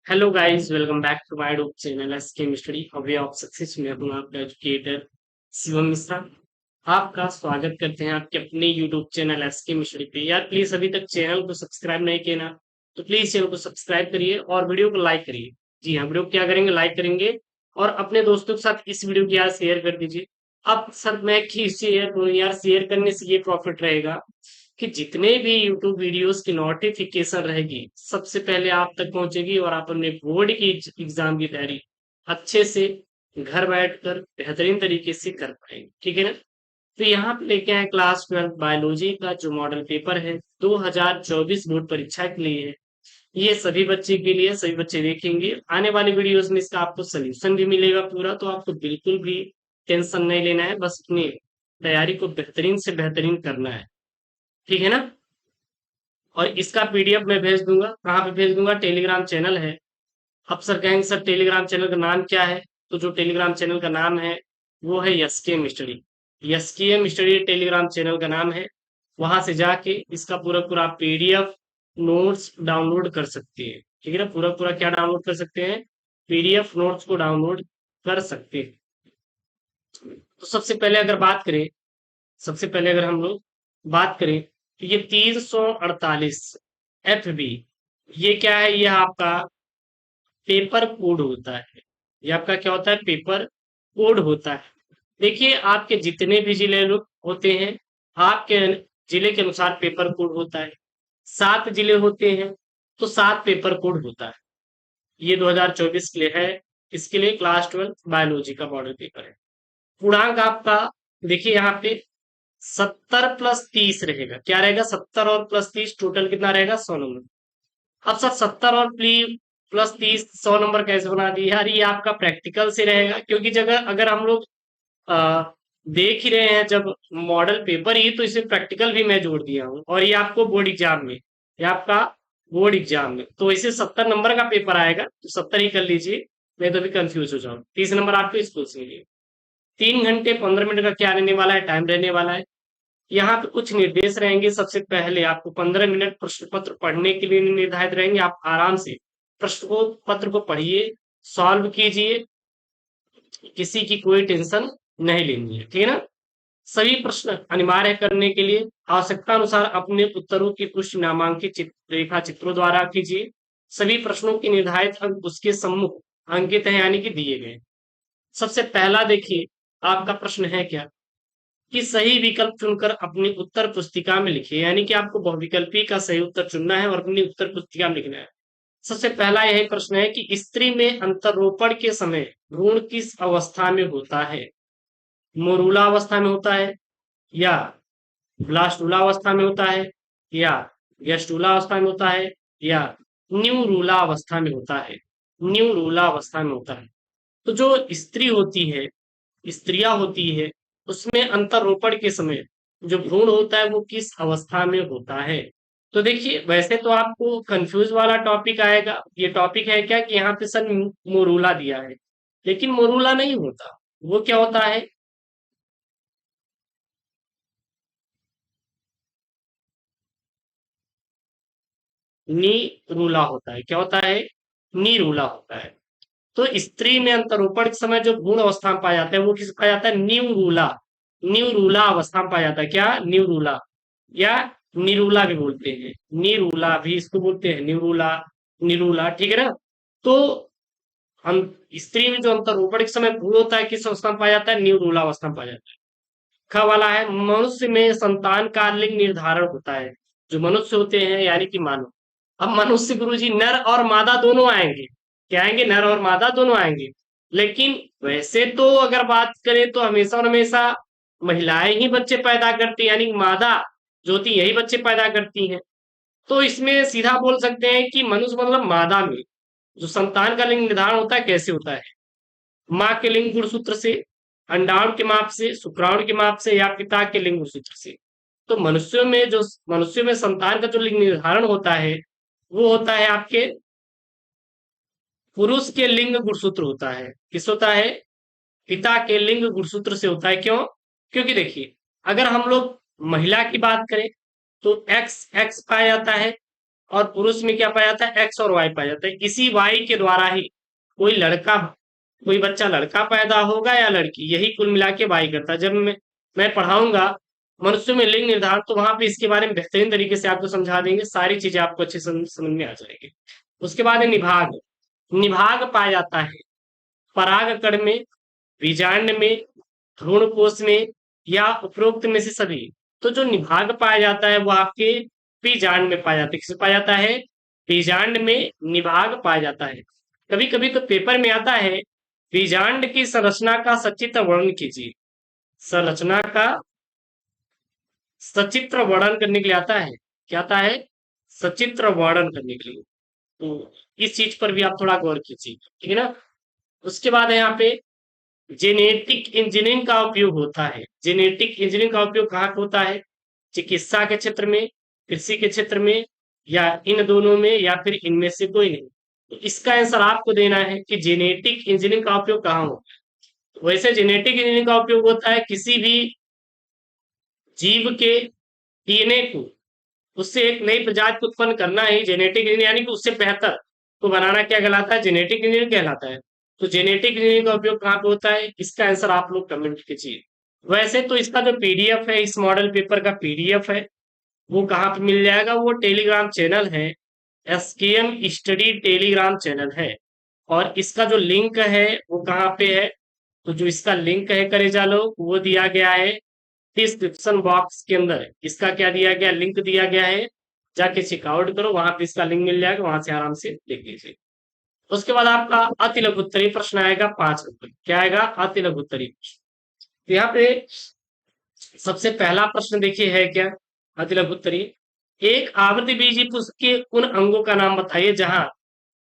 Hello guys, welcome back to my YouTube channel S K study a way of success में हूँ आपका educator Shivam Mishra. आपका स्वागत करते हैं आपके अपने YouTube channel S K study पे। यार प्लीज अभी तक चैनल को सब्सक्राइब नहीं किया ना, तो प्लीज चैनल को सब्सक्राइब करिए और वीडियो को लाइक करिए। जी हाँ, वीडियो को क्या करेंगे, लाइक करेंगे और अपने दोस्तों के साथ इस वीडियो को यार शेयर कर दीजिए। अब सर मैं कि शेयर करूँ यार, शेयर करने से ये प्रॉफिट रहेगा कि जितने भी YouTube वीडियोस की नोटिफिकेशन रहेगी सबसे पहले आप तक पहुंचेगी और आप अपने बोर्ड की एग्जाम की तैयारी अच्छे से घर बैठकर बेहतरीन तरीके से कर पाएंगे। ठीक है ना। तो यहाँ पे लेके आए क्लास 12 बायोलॉजी का जो मॉडल पेपर है 2024 बोर्ड परीक्षा के लिए है। ये सभी बच्चे के लिए, सभी बच्चे देखेंगे आने वाली वीडियोस में, इसका आपको सोल्यूशन भी मिलेगा पूरा। तो आपको बिल्कुल भी टेंशन नहीं लेना है, बस अपनी तैयारी को बेहतरीन से बेहतरीन करना है। ठीक है ना। और इसका पीडीएफ मैं भेज दूंगा। कहाँ पे भेज दूंगा? टेलीग्राम चैनल है। अब सर कहेंगे सर टेलीग्राम चैनल का नाम क्या है? तो जो टेलीग्राम चैनल का नाम है वो है SKM study. SKM study Telegram channel का नाम है। वहां से जाके इसका पूरा पूरा पीडीएफ नोट्स डाउनलोड कर सकते हैं। ठीक है ना। पूरा पूरा क्या डाउनलोड कर सकते हैं? पीडीएफ नोट्स को डाउनलोड कर सकते हैं। तो सबसे पहले अगर बात करें, सबसे पहले अगर हम लोग बात करें तो ये 348 FB, ये क्या है? ये आपका पेपर कोड होता है। ये आपका क्या होता है? पेपर कोड होता है। देखिए आपके जितने भी जिले लोग होते हैं, आपके जिले के अनुसार पेपर कोड होता है। 7 जिले होते हैं तो 7 पेपर कोड होता है। ये 2024 के लिए है। इसके लिए क्लास 12 बायोलॉजी का मॉडल पेपर है। पूर्णांक आपका देखिए यहाँ पे 70 + 30 रहेगा। क्या रहेगा? 70 और +30 टोटल कितना रहेगा? 100 नंबर। अब सर 70 और +30 100 नंबर कैसे बना दिए यार? ये आपका प्रैक्टिकल से रहेगा, क्योंकि जगह अगर हम लोग आ, देख ही रहे हैं जब मॉडल पेपर ही, तो इसे प्रैक्टिकल भी मैं जोड़ दिया हूँ। और ये आपको बोर्ड एग्जाम में, ये आपका बोर्ड एग्जाम में, तो इसे 70 नंबर का पेपर आएगा तो 70 ही कर लीजिए। मैं तो अभी कंफ्यूज हो जाऊँ। 30 नंबर आपके स्कूल से लिए। 3 घंटे 15 मिनट का क्या रहने वाला है? टाइम रहने वाला है। यहाँ पे कुछ निर्देश रहेंगे। सबसे पहले आपको 15 मिनट प्रश्न पत्र पढ़ने के लिए निर्धारित रहेंगे। आप आराम से प्रश्न को पत्र को पढ़िए, सॉल्व कीजिए, किसी की कोई टेंशन नहीं लेनी है। ठीक है ना। सभी प्रश्न अनिवार्य करने के लिए आवश्यकता अनुसार अपने उत्तरों की पुष्टि नामांकित रेखा चित्रों द्वारा कीजिए। सभी प्रश्नों के निर्धारित अंक उसके सम्मुख अंकित है, यानी कि दिए गए। सबसे पहला देखिए, आपका प्रश्न है क्या कि सही विकल्प चुनकर अपनी उत्तर पुस्तिका में लिखिए। यानी कि आपको बहुविकल्पी का सही उत्तर चुनना है और अपनी उत्तर पुस्तिका में लिखना है। सबसे पहला यही प्रश्न है कि स्त्री में अंतरोपण के समय भ्रूण किस अवस्था में होता है? मोरूला अवस्था में होता है, या ब्लास्टूला अवस्था में होता है, या गेस्टूला अवस्था में होता है, या न्यूरूला अवस्था में होता है? न्यूरूला अवस्था में होता है। तो जो स्त्री होती है, स्त्रियां होती है, उसमें अंतरोपण के समय जो भ्रूण होता है वो किस अवस्था में होता है? तो देखिए वैसे तो आपको कंफ्यूज वाला टॉपिक आएगा। ये टॉपिक है क्या कि यहाँ पे सर मोरूला दिया है, लेकिन मोरूला नहीं होता। वो क्या होता है? नी रूला होता है। क्या होता है? नी रूला होता है। तो स्त्री में अंतरोपण के समय जो भ्रूण अवस्था में पाया जाता है वो किस पाया जाता है? न्यूरूला। न्यूरूला अवस्था में पाया जाता है। क्या? न्यूरूला, या निरूला भी बोलते हैं। निरूला भी इसको बोलते हैं, निरूला, निरूला। ठीक है ना। तो हम स्त्री में जो अंतरोपण के समय भ्रूण होता है किस अवस्था में पाया जाता है? न्यूरूला अवस्था में पाया जाता है। ख वाला है, मनुष्य में संतान का लिंग निर्धारण होता है। जो मनुष्य होते हैं यानी कि मानव। अब मनुष्य गुरु जी नर और मादा दोनों आएंगे। क्या आएंगे? नर और मादा दोनों आएंगे। लेकिन वैसे तो अगर बात करें तो हमेशा और हमेशा महिलाएं ही बच्चे पैदा करती हैं, यानी कि मादा जो होती है यही बच्चे पैदा करती हैं। तो इसमें सीधा बोल सकते हैं कि मनुष्य मतलब मादा में जो संतान का लिंग निर्धारण होता है कैसे होता है? माँ के लिंग गुणसूत्र से, अंडाणु के माप से, शुक्राणु के माप से, या पिता के लिंग गुणसूत्र से। तो मनुष्यों में संतान का जो लिंग निर्धारण होता है वो होता है आपके पुरुष के लिंग गुणसूत्र होता है। किस होता है? पिता के लिंग गुणसूत्र से होता है। क्यों? क्योंकि देखिए अगर हम लोग महिला की बात करें तो एक्स एक्स पाया जाता है, और पुरुष में क्या पाया जाता है, एक्स और वाई पाया जाता है। इसी वाई के द्वारा ही कोई लड़का, कोई बच्चा लड़का पैदा होगा या लड़की, यही कुल मिला के वाई करता है। जब मैं पढ़ाऊंगा मनुष्य में लिंग निर्धारण, तो वहां पे इसके बारे में बेहतरीन तरीके से आपको समझा देंगे, सारी चीजें आपको अच्छे से समझ में आ जाएगी। उसके बाद है निभाग। निभाग पाया जाता है परागकण में, बीजांड में, भ्रूणकोश में या उपरोक्त में से सभी। तो जो निभाग पाया जाता है वो आपके बीजांड में पाया जाता है। किसमें पाया जाता है, बीजांड में निभाग पाया जाता है। कभी कभी तो पेपर में आता है, बीजांड की संरचना का सचित्र वर्णन कीजिए। संरचना का सचित्र वर्णन करने के लिए आता है, क्या आता है, सचित्र वर्णन करने के लिए। तो इस चीज पर भी आप थोड़ा गौर कीजिए, ठीक है ना। उसके बाद है यहाँ पे जेनेटिक इंजीनियरिंग का उपयोग होता है। जेनेटिक इंजीनियरिंग का उपयोग कहाँ पे होता है, चिकित्सा के क्षेत्र में, कृषि के क्षेत्र में, या इन दोनों में, या फिर इनमें से कोई नहीं। तो इसका आंसर आपको देना है कि जेनेटिक इंजीनियरिंग का उपयोग कहाँ होता है। वैसे जेनेटिक इंजीनियरिंग का उपयोग होता है किसी भी जीव के डीएनए को, उससे एक नई प्रजाति को उत्पन्न करना ही जेनेटिक इंजीनियरिंग, यानी कि उससे बेहतर को बनाना क्या कहलाता है, जेनेटिक इंजीनियरिंग कहलाता है। तो जेनेटिक इंजीनियरिंग का उपयोग कहाँ पे होता है, इसका आंसर आप लोग कमेंट कीजिए। वैसे तो इसका जो पीडीएफ है, इस मॉडल पेपर का पीडीएफ है, वो कहाँ पे मिल जाएगा, वो टेलीग्राम चैनल है, एसकेएम स्टडी टेलीग्राम चैनल है। और इसका जो लिंक है वो कहाँ पे है, तो जो इसका लिंक है करेजा लोग, वो दिया गया है डिस्क्रिप्शन बॉक्स के अंदर। इसका क्या दिया गया, लिंक दिया गया है, जाके चेकआउट करो, वहां पे इसका लिंक मिल जाएगा, वहां से आराम से देख लीजिए। उसके बाद आपका अति लघु उत्तरीय प्रश्न आएगा 5 नंबर। क्या आएगा, अति लघु उत्तरीय प्रश्न। तो यहाँ पे सबसे पहला प्रश्न देखिए है क्या, अति लघु उत्तरीय। एक आवृतबीजी पुष्प के उन अंगों का नाम बताइए जहां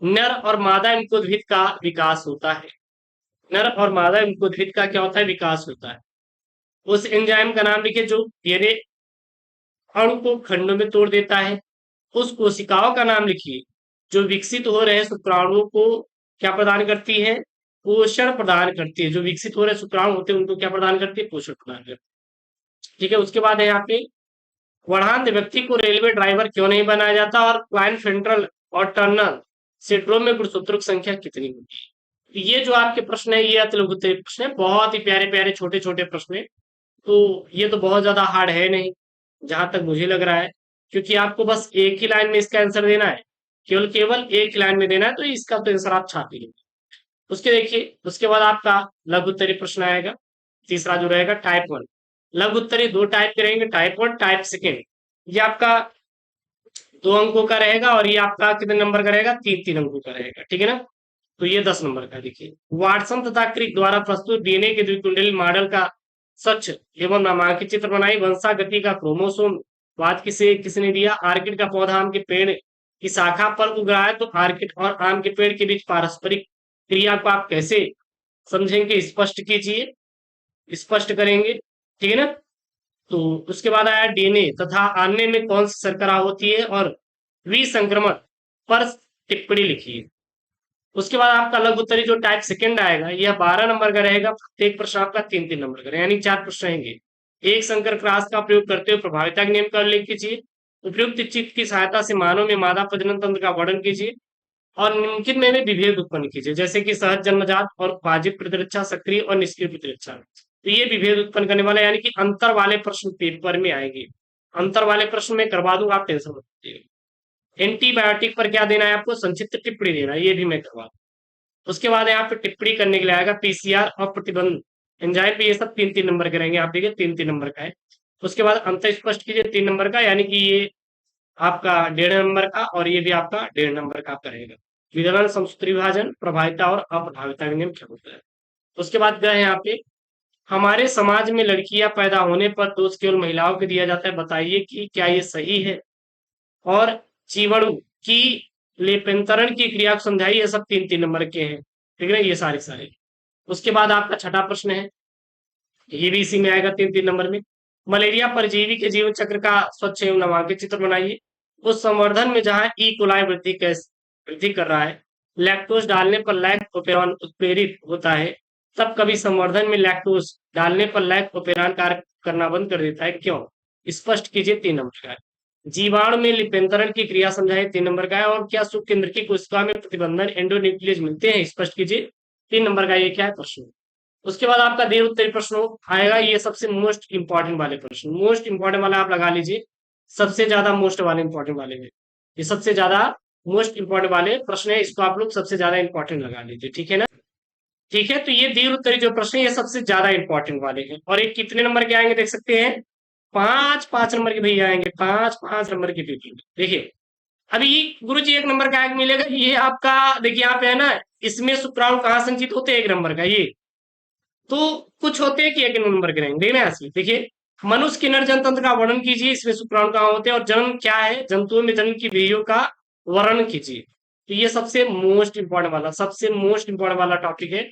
नर और मादा इनकोद्भिद का विकास होता है। नर और मादा इनकोद्भिद का क्या होता है, विकास होता है। उस एंजाइम का नाम लिखिए जो डीएनए अणु को खंडों में तोड़ देता है। उस कोशिकाओं का नाम लिखिए जो विकसित हो रहे शुक्राणुओं को क्या प्रदान करती है, पोषण प्रदान करती है। जो विकसित हो रहे शुक्राणु होते हैं उनको क्या प्रदान करती है, पोषण प्रदान करती है। ठीक है। उसके बाद है यहाँ पे वर्णांध व्यक्ति को रेलवे ड्राइवर क्यों नहीं बनाया जाता, और क्लाइनफेंट्रल और टर्नर सिंड्रोम में गुणसूत्रों की संख्या कितनी होती है। तो ये जो आपके प्रश्न है, ये अति लघु उत्तरीय प्रश्न है, बहुत ही प्यारे प्यारे छोटे छोटे प्रश्न है। तो ये तो बहुत ज्यादा हार्ड है नहीं, जहां तक मुझे लग रहा है, क्योंकि आपको बस एक ही लाइन में इसका आंसर देना है, केवल केवल एक लाइन में देना है, तो इसका तो आंसर आप छाप ही लेंगे। उसके देखिए, उसके बाद आपका लघु उत्तरीय प्रश्न आएगा, तीसरा जो रहेगा टाइप 1। लघु उत्तरीय 2 टाइप के रहेंगे, टाइप 1 टाइप सेकेंड। ये आपका 2 अंकों का रहेगा, और ये आपका कितने नंबर का रहेगा, 3-3 अंकों का रहेगा, ठीक है ना। तो ये 10 नंबर का। देखिए, वाटसन तथा क्रिक द्वारा प्रस्तुत डीएनए के द्विकुंडली मॉडल का स्वच्छ एवं नामांकित चित्र बनाई। वंशागति का क्रोमोसोम वाद किसने दिया, आर्किड का पौधा आम के पेड़ की शाखा पर उग रहा है, तो आर्किड और आम के पेड़ के बीच पारस्परिक क्रिया को आप कैसे समझेंगे, स्पष्ट कीजिए, स्पष्ट करेंगे, ठीक है ना। तो उसके बाद आया डीएनए तथा आरएनए में कौन सी शर्करा होती है, और विसंक्रमण पर टिप्पणी लिखिए। उसके बाद आपका लघु उत्तरीय जो टाइप सेकंड आएगा, यह 12 नंबर का रहेगा। प्रत्येक प्रश्न आपका 3-3 नंबर का, यानी 4 प्रश्न रहेंगे। एक संकर क्रॉस का प्रयोग करते हुए प्रभाविता के नियम का उल्लेख कीजिए। उपयुक्त चित्त की सहायता से मानव में मादा प्रजनन तंत्र का वर्णन कीजिए, और निम्नलिखित में भी विभेद उत्पन्न कीजिए, जैसे कि सहज जन्मजात और वाजिब प्रतिरक्षा, सक्रिय और निष्क्रिय प्रतिरक्षा। तो ये विभेद उत्पन्न करने वाला, यानी कि अंतर वाले प्रश्न पेपर में आएंगे। अंतर वाले प्रश्न में करवा दूंगा, आप टेंशन मत लीजिए। एंटीबायोटिक पर क्या देना है आपको, संक्षिप्त टिप्पणी देना है, ये भी मैं करवा। उसके बाद यहाँ पे टिप्पणी करने के लिए आएगा पीसीआर और प्रतिबंध एंजाइम पे, ये सब 3-3 नंबर के रहेंगे। आप देखिए 3-3 नंबर का है। उसके बाद अंतर स्पष्ट कीजिए 3 नंबर का, यानी कि ये आपका 1.5 नंबर का, और ये भी आपका 1.5 नंबर का आपका रहेगा। विदलन, समसूत्री विभाजन, प्रभाविता और अप्रभाविता के नियम क्या होता है। उसके बाद गए यहाँ पे, हमारे समाज में लड़कियां पैदा होने पर दोष केवल महिलाओं को दिया जाता है, बताइए कि क्या ये सही है। और जीवाणु की लिप्यंतरण की क्रिया को समझाइए। ये सब 3-3 नंबर के हैं, ठीक है, ये सारे सारे। उसके बाद आपका छठा प्रश्न है, ये भी इसी में आएगा 3-3 नंबर में। मलेरिया परजीवी के जीवन चक्र का स्वच्छ एवं नामांकित चित्र बनाइए। उस संवर्धन में जहां ई कोलाई वृद्धि कर रहा है, लैक्टोज डालने पर लैक ओपेरॉन उत्प्रेरित होता है, तब कभी संवर्धन में लैक्टोज डालने पर लैक ओपेरॉन कार्य करना बंद कर देता है, क्यों, स्पष्ट कीजिए। 3 नंबर का है। जीवाणु में लिप्यंतरण की क्रिया समझाइए, 3 नंबर का है। और क्या शुक्र केंद्र की कोशिका में प्रतिबंधन एंडोन्यूक्लियस मिलते हैं, स्पष्ट कीजिए, 3 नंबर का ये क्या है प्रश्न। उसके बाद आपका देर उत्तरी प्रश्न आएगा, ये सबसे मोस्ट इंपॉर्टेंट वाले प्रश्न, मोस्ट इंपॉर्टेंट वाला आप लगा लीजिए, सबसे ज्यादा मोस्ट वाले इंपॉर्टेंट वाले में, ये सबसे ज्यादा मोस्ट इंपॉर्टेंट वाले प्रश्न है, इसको आप लोग सबसे ज्यादा इंपॉर्टेंट लगा लीजिए, ठीक है ना। ठीक है, तो ये दीर्घ उत्तरी जो प्रश्न है ये सबसे ज्यादा इंपॉर्टेंट वाले हैं। और एक कितने नंबर के आएंगे देख सकते हैं, 5-5 नंबर के भैया आएंगे, 5-5 नंबर के पेपर। देखिए अभी गुरु जी 1 नंबर का आगे मिलेगा, ये आपका देखिए यहाँ पे है ना, इसमें शुक्राणु कहाँ संचित होते हैं, 1 नंबर का ये, तो कुछ होते हैं कि 1 नंबर के रहेंगे, देखना ऐसे देखिए, मनुष्य के नर जनतंत्र का वर्णन कीजिए, इसमें शुक्राणु कहाँ होते हैं, और जन्म क्या है, जंतुओं में जन्म की विधियों का वर्णन कीजिए। तो ये सबसे मोस्ट इंपॉर्टेंट वाला, सबसे मोस्ट इंपॉर्टेंट वाला टॉपिक है।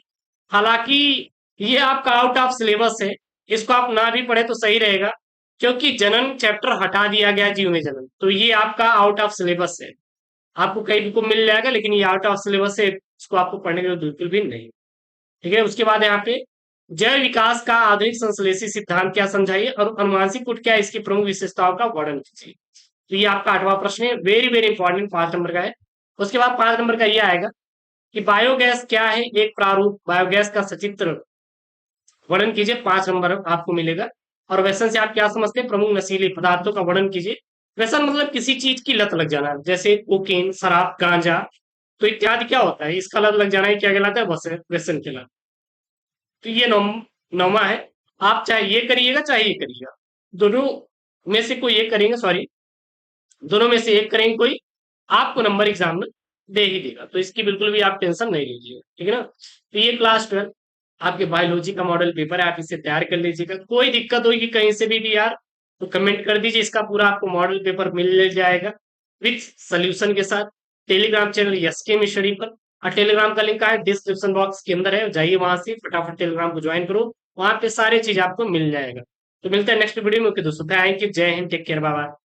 हालांकि ये आपका आउट ऑफ सिलेबस है, इसको आप ना भी पढ़े तो सही रहेगा, क्योंकि जनन चैप्टर हटा दिया गया जीव में जन्म, तो ये आपका आउट ऑफ सिलेबस है, आपको कहीं को मिल जाएगा, लेकिन ये आउट ऑफ सिलेबस है, इसको आपको पढ़ने की बिल्कुल भी नहीं। ठीक है, उसके बाद यहाँ पे जैव विकास का आधुनिक संश्लेषी सिद्धांत क्या समझाइए, और अनुवांशिक कूट क्या है, इसकी प्रमुख विशेषताओं का वर्णन कीजिए। तो ये आपका 8वां प्रश्न है, वेरी वेरी इंपॉर्टेंट, 5 नंबर का है। उसके बाद 5 नंबर का ये आएगा कि बायोगैस क्या है, एक प्रारूप बायोगैस का सचित्र वर्णन कीजिए, 5 नंबर आपको मिलेगा। और व्यसन से आप क्या समझते हैं, प्रमुख नशीले पदार्थों का वर्णन कीजिए। व्यसन मतलब किसी चीज की लत लग जाना, जैसे कोकीन, शराब, गांजा, तो इत्यादि क्या होता है, इसका लत लग जाना है, क्या कहलाता है, व्यसन कहलाता है। तो ये 9वां है। आप चाहे ये करिएगा चाहे ये करिएगा, दोनों में से कोई एक करेंगे, सॉरी, दोनों में से एक करेंगे कोई, आपको नंबर एग्जाम में दे ही देगा, तो इसकी बिल्कुल भी आप टेंशन नहीं लीजिए, ठीक है ना। तो ये क्लास 12 आपके बायोलॉजी का मॉडल पेपर है, आप इसे तैयार कर लीजिएगा। कोई दिक्कत होगी कहीं से भी यार, तो कमेंट कर दीजिए, इसका पूरा आपको मॉडल पेपर मिल जाएगा विथ सोल्यूशन के साथ, टेलीग्राम चैनल एसके मिशरी पर। और टेलीग्राम का लिंक है डिस्क्रिप्शन बॉक्स के अंदर है, जाइए वहां से फटाफट टेलीग्राम को ज्वाइन करो, वहां पे सारी चीज आपको मिल जाएगा। तो मिलते हैं नेक्स्ट वीडियो में, ओके दोस्तों, थैंक यू, जय हिंद, टेक केयर, बाय बाय।